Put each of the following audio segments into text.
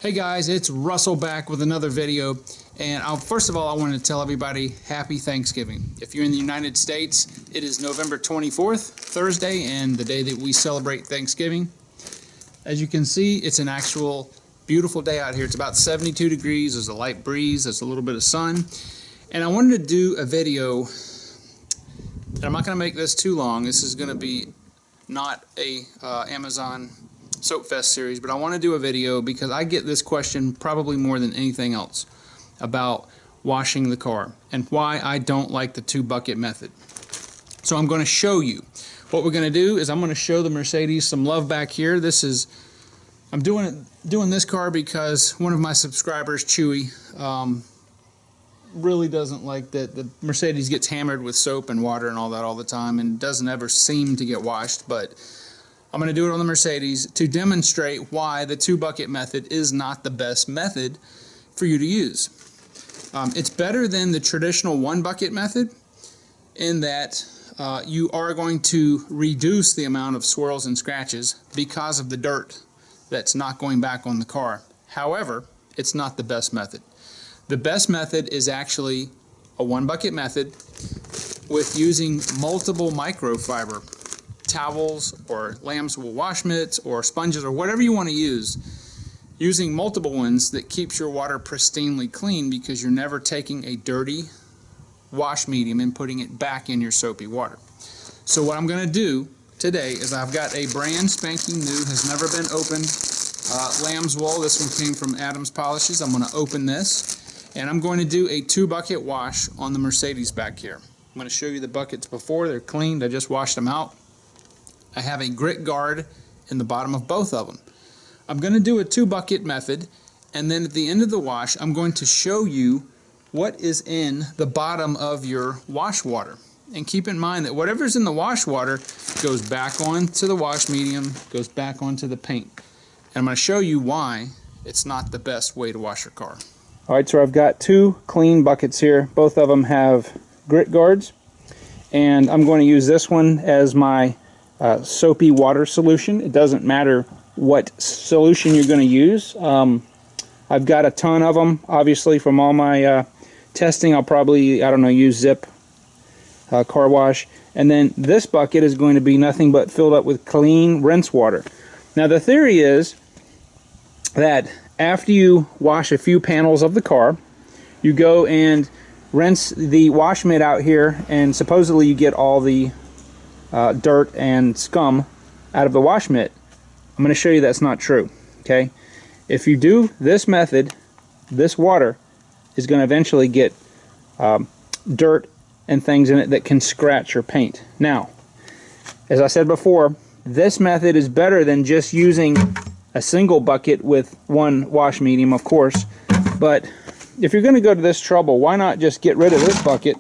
Hey guys, it's Russell back with another video, and first of all I wanted to tell everybody happy Thanksgiving. If you're in the United States, it is November 24th, Thursday, and the day that we celebrate Thanksgiving. As you can see, it's an actual beautiful day out here. It's about 72 degrees, there's a light breeze, there's a little bit of sun, and I wanted to do a video, and I'm not going to make this too long. This is going to be not a Amazon Soap Fest series, but I want to do a video because I get this question probably more than anything else about washing the car and why I don't like the 2-bucket method. So I'm going to show you. What we're going to do is I'm going to show the Mercedes some love back here. I'm doing this car because one of my subscribers, Chewy, really doesn't like that the Mercedes gets hammered with soap and water and all that all the time and doesn't ever seem to get washed, but I'm going to do it on the Mercedes to demonstrate why the 2-bucket method is not the best method for you to use. It's better than the traditional 1-bucket method in that you are going to reduce the amount of swirls and scratches because of the dirt that's not going back on the car. However, it's not the best method. The best method is actually a 1-bucket method with using multiple microfiber towels or lamb's wool wash mitts or sponges or whatever you want to use, using multiple ones that keeps your water pristinely clean because you're never taking a dirty wash medium and putting it back in your soapy water. So what I'm going to do today is I've got a brand spanking new, has never been opened lamb's wool. This one came from Adam's Polishes. I'm going to open this and I'm going to do a 2-bucket wash on the Mercedes back here. I'm going to show you the buckets before. They're cleaned. I just washed them out. I have a grit guard in the bottom of both of them. I'm going to do a 2-bucket method, and then at the end of the wash I'm going to show you what is in the bottom of your wash water. And keep in mind that whatever's in the wash water goes back onto the wash medium, goes back onto the paint. And I'm going to show you why it's not the best way to wash your car. Alright, so I've got 2 clean buckets here. Both of them have grit guards, and I'm going to use this one as my soapy water solution. It doesn't matter what solution you're going to use. I've got a ton of them, obviously, from all my testing. I'll probably, I don't know, use Zip car wash. And then this bucket is going to be nothing but filled up with clean rinse water. Now the theory is that after you wash a few panels of the car, you go and rinse the wash mitt out here, and supposedly you get all the dirt and scum out of the wash mitt. I'm going to show you that's not true. Okay, if you do this method, this water is going to eventually get dirt and things in it that can scratch your paint. Now, as I said before, this method is better than just using a single bucket with one wash medium, of course, but if you're going to go to this trouble, why not just get rid of this bucket,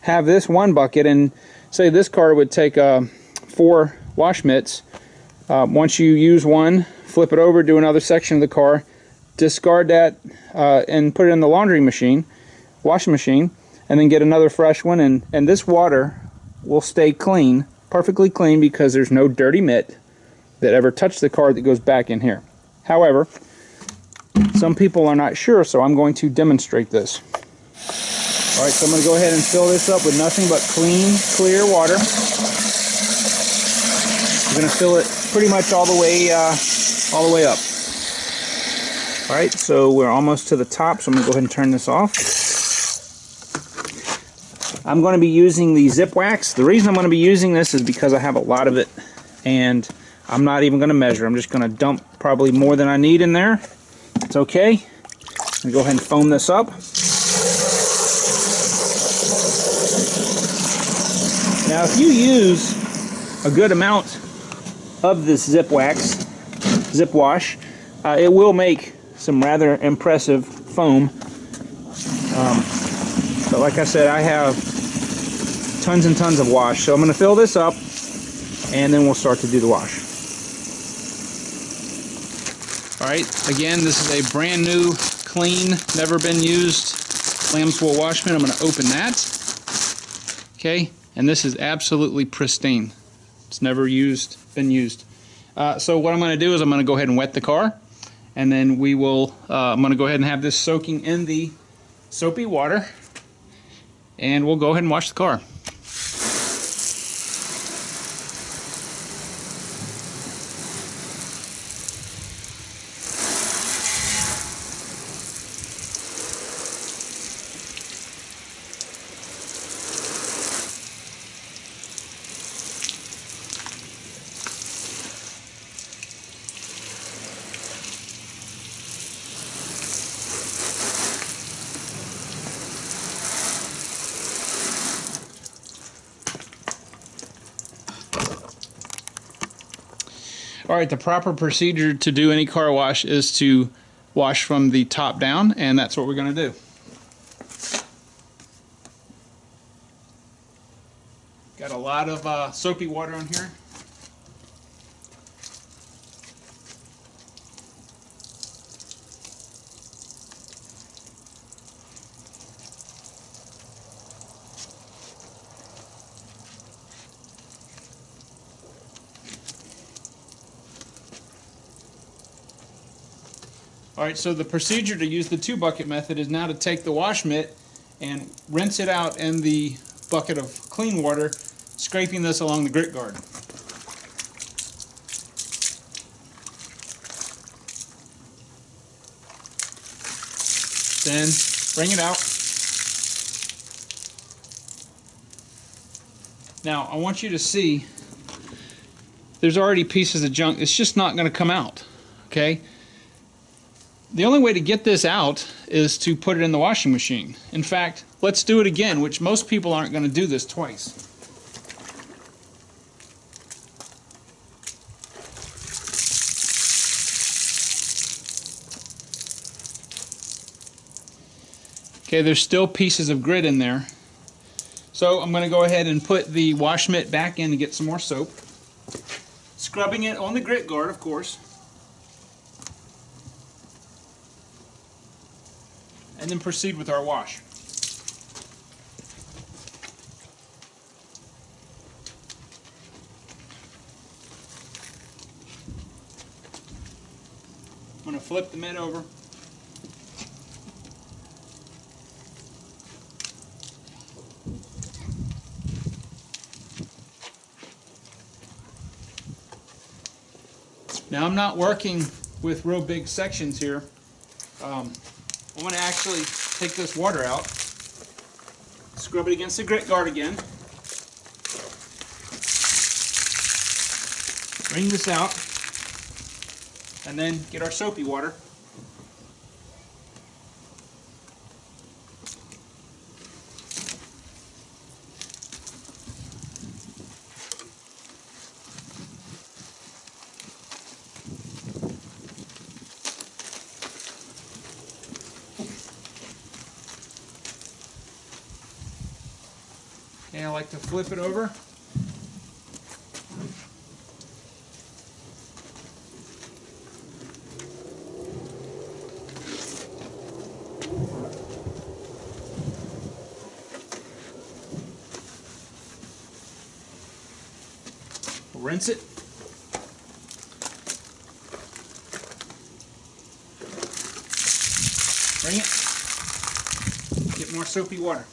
have this one bucket, and say this car would take 4 wash mitts. Once you use one, flip it over, do another section of the car, discard that and put it in the laundry machine, washing machine, and then get another fresh one, and this water will stay clean, perfectly clean, because there's no dirty mitt that ever touched the car that goes back in here. However, some people are not sure, so I'm going to demonstrate this. Alright, so I'm going to go ahead and fill this up with nothing but clean, clear water. I'm going to fill it pretty much all the way up. Alright, so we're almost to the top, so I'm going to go ahead and turn this off. I'm going to be using the Zip Wax. The reason I'm going to be using this is because I have a lot of it, and I'm not even going to measure. I'm just going to dump probably more than I need in there. It's okay. I'm going to go ahead and foam this up. Now, if you use a good amount of this Zip Wash, it will make some rather impressive foam. But like I said, I have tons and tons of wash, so I'm going to fill this up, and then we'll start to do the wash. Alright, again, this is a brand new, clean, never been used lamb's wool wash mitt. I'm going to open that. Okay. And this is absolutely pristine. It's never been used. So what I'm going to do is I'm going to go ahead and wet the car, And then we will, I'm going to go ahead and have this soaking in the soapy water, and we'll go ahead and wash the car. Alright, the proper procedure to do any car wash is to wash from the top down, and that's what we're going to do. Got a lot of soapy water on here. Alright, so the procedure to use the 2-bucket method is now to take the wash mitt and rinse it out in the bucket of clean water, scraping this along the grit guard. Then bring it out. Now I want you to see there's already pieces of junk. It's just not going to come out. Okay? The only way to get this out is to put it in the washing machine. In fact, let's do it again, which most people aren't going to do this twice. Okay, there's still pieces of grit in there. So I'm going to go ahead and put the wash mitt back in to get some more soap. Scrubbing it on the grit guard, of course. And then proceed with our wash. I'm going to flip the mitt over. Now I'm not working with real big sections here. I'm going to actually take this water out, scrub it against the grit guard again, bring this out, and then get our soapy water. And I like to flip it over. Rinse it. Bring it. Get more soapy water.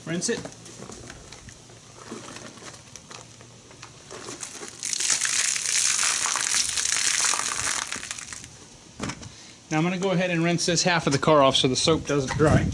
Rinse it. Now I'm going to go ahead and rinse this half of the car off so the soap doesn't dry.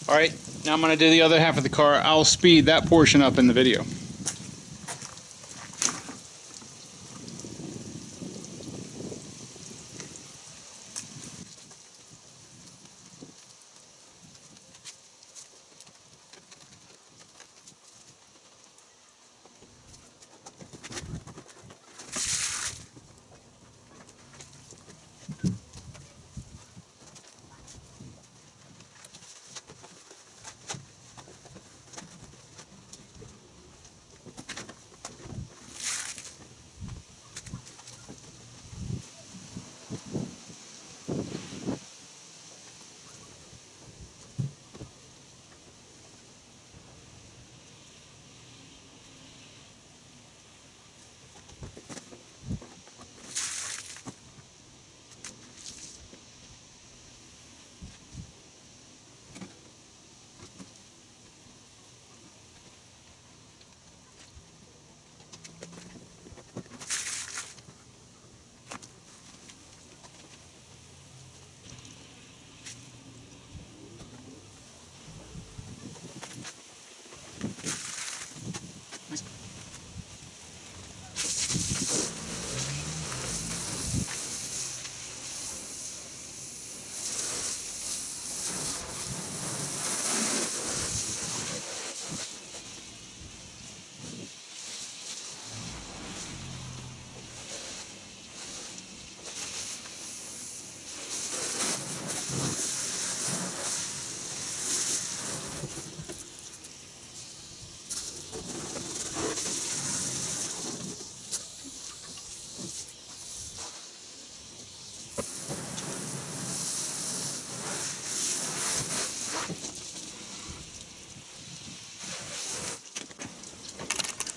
Alright, now I'm going to do the other half of the car. I'll speed that portion up in the video.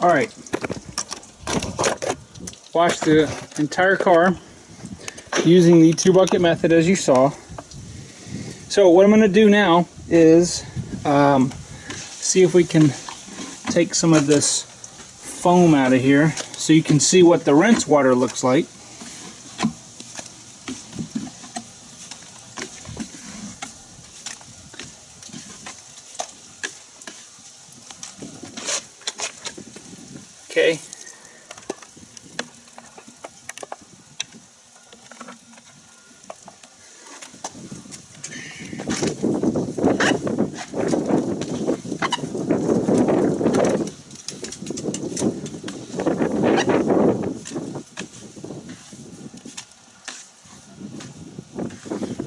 Alright, wash the entire car using the 2-bucket method as you saw. So what I'm going to do now is see if we can take some of this foam out of here so you can see what the rinse water looks like. Okay.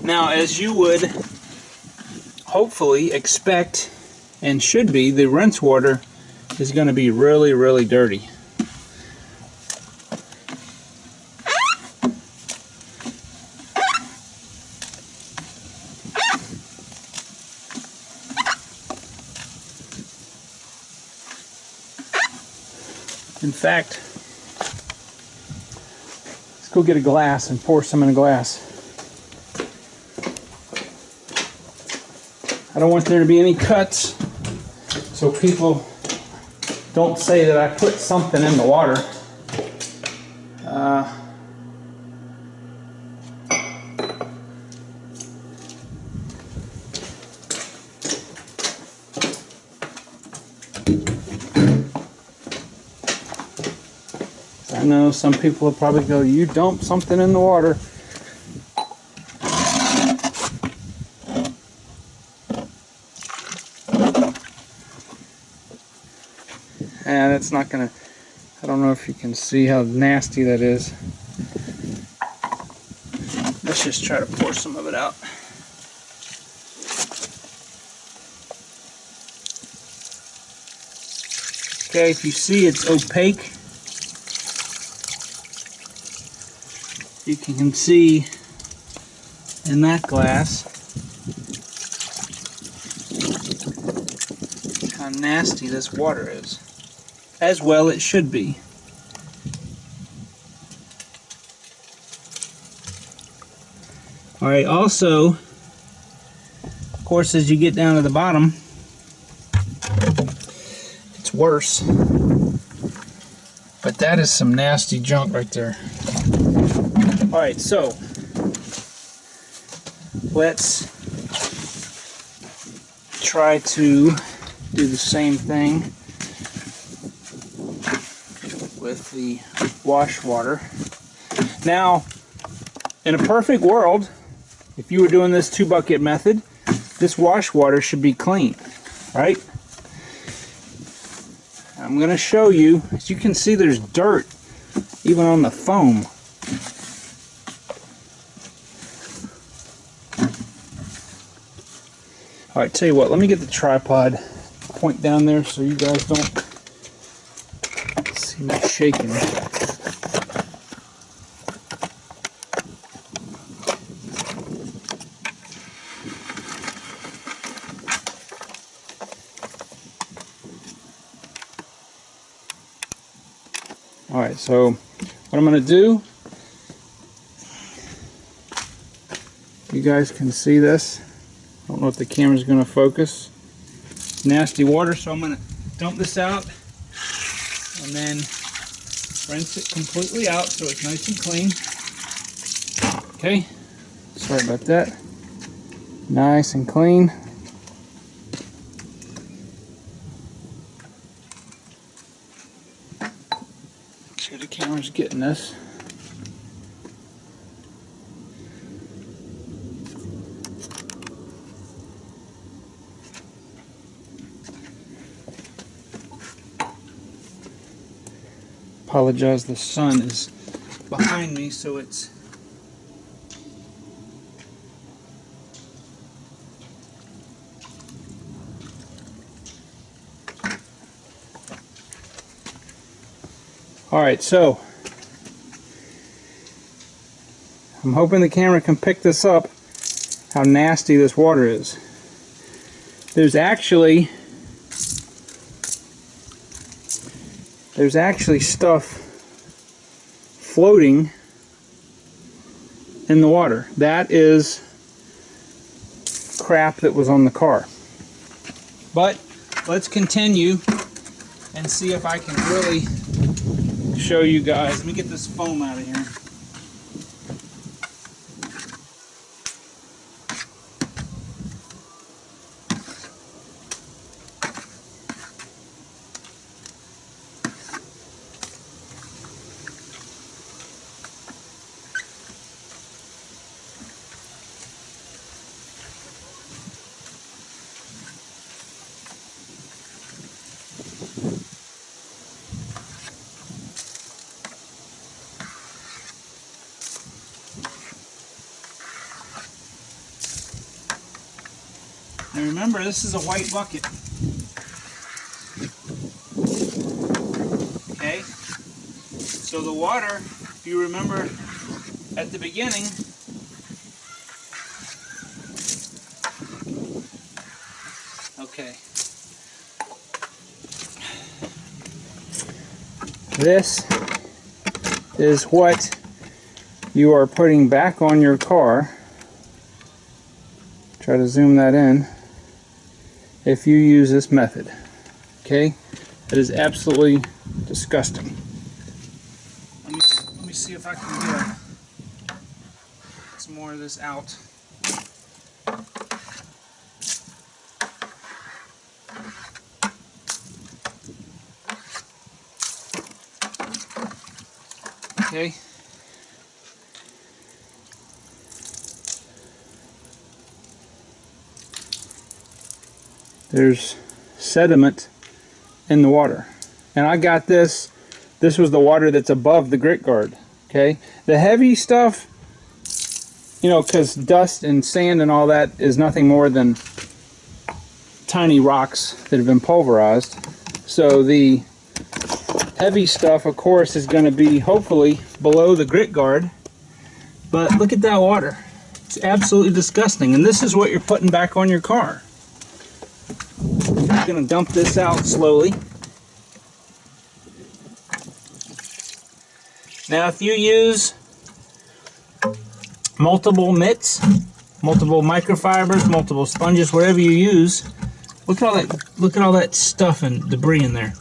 Now, as you would hopefully expect and should be, the rinse water is going to be really, really dirty. In fact, let's go get a glass and pour some in a glass. I don't want there to be any cuts, so people don't say that I put something in the water. I know some people will probably go, "You dumped something in the water." And it's not gonna, I don't know if you can see how nasty that is. Let's just try to pour some of it out. Okay, if you see it's opaque, you can see in that glass how nasty this water is. As well it should be. Alright, also, of course, as you get down to the bottom, it's worse. But that is some nasty junk right there. Alright, so let's try to do the same thing with the wash water. Now, in a perfect world, if you were doing this 2-bucket method, this wash water should be clean, right? I'm going to show you. As you can see, there's dirt even on the foam. Alright, tell you what, let me get the tripod point down there so you guys don't see me shaking. Alright, so what I'm going to do, you guys can see this. I don't know if the camera's going to focus. Nasty water, so I'm going to dump this out and then rinse it completely out so it's nice and clean. Okay, sorry about that. Nice and clean. Make sure the camera's getting this. Apologize, the sun is behind me, so it's alright. So I'm hoping the camera can pick this up, how nasty this water is. There's actually stuff floating in the water. That is crap that was on the car. But let's continue and see if I can really show you guys. Let me get this foam out of here. Now remember, this is a white bucket. Okay? So the water, if you remember at the beginning, okay. This is what you are putting back on your car. Try to zoom that in. If you use this method, okay, it is absolutely disgusting. Let me see if I can get some more of this out. Okay. There's sediment in the water. And I got this was the water that's above the grit guard. Okay? The heavy stuff, you know, because dust and sand and all that is nothing more than tiny rocks that have been pulverized. So the heavy stuff, of course, is going to be hopefully below the grit guard. But look at that water. It's absolutely disgusting. And this is what you're putting back on your car. I'm going to dump this out slowly. Now if you use multiple mitts, multiple microfibers, multiple sponges, whatever you use, look at all that stuff and debris in there.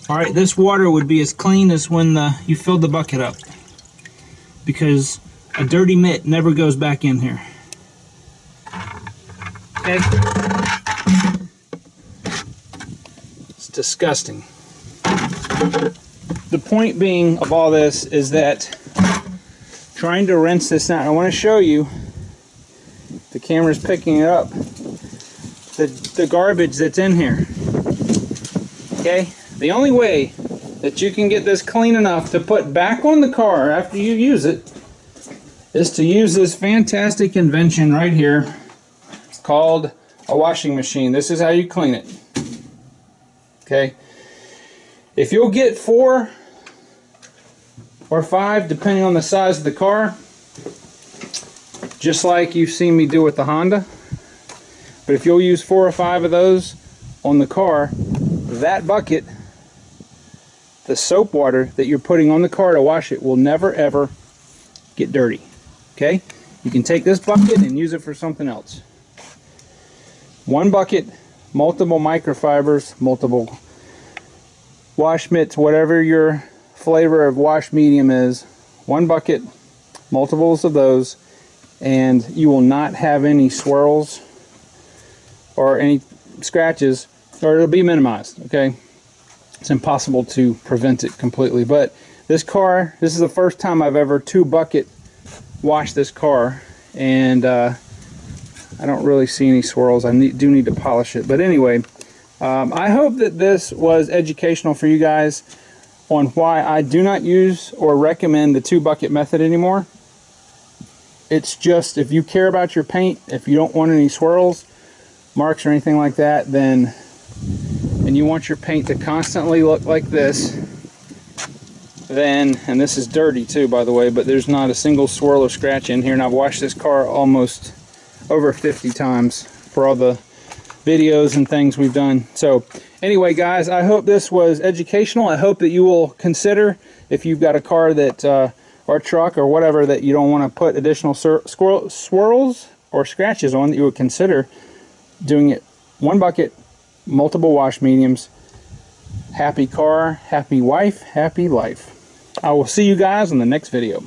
Alright, this water would be as clean as when you filled the bucket up, because a dirty mitt never goes back in here. Okay? disgusting. The point being of all this is that trying to rinse this out, I want to show you, the camera's picking it up, the garbage that's in here. Okay? The only way that you can get this clean enough to put back on the car after you use it is to use this fantastic invention right here called a washing machine. This is how you clean it. Okay? If you'll get 4 or 5, depending on the size of the car, just like you've seen me do with the Honda, but if you'll use 4 or 5 of those on the car, that bucket, the soap water that you're putting on the car to wash it, will never ever get dirty. Okay? You can take this bucket and use it for something else. 1 bucket, multiple microfibers, multiple wash mitts, whatever your flavor of wash medium is. 1 bucket, multiples of those, and you will not have any swirls or any scratches, or it'll be minimized. Okay, it's impossible to prevent it completely. But this car, this is the first time I've ever 2 bucket washed this car, and I don't really see any swirls. I do need to polish it, but anyway, I hope that this was educational for you guys on why I do not use or recommend the 2 bucket method anymore. It's just, if you care about your paint, if you don't want any swirls, marks, or anything like that, then, and you want your paint to constantly look like this, then, and this is dirty too, by the way, but there's not a single swirl or scratch in here, and I've washed this car almost over 50 times for all the videos and things we've done. So anyway, guys, I hope this was educational. I hope that you will consider, if you've got a car that or truck or whatever that you don't want to put additional swirls or scratches on, that you would consider doing it 1 bucket, multiple wash mediums. Happy car, happy wife, happy life. I will see you guys in the next video.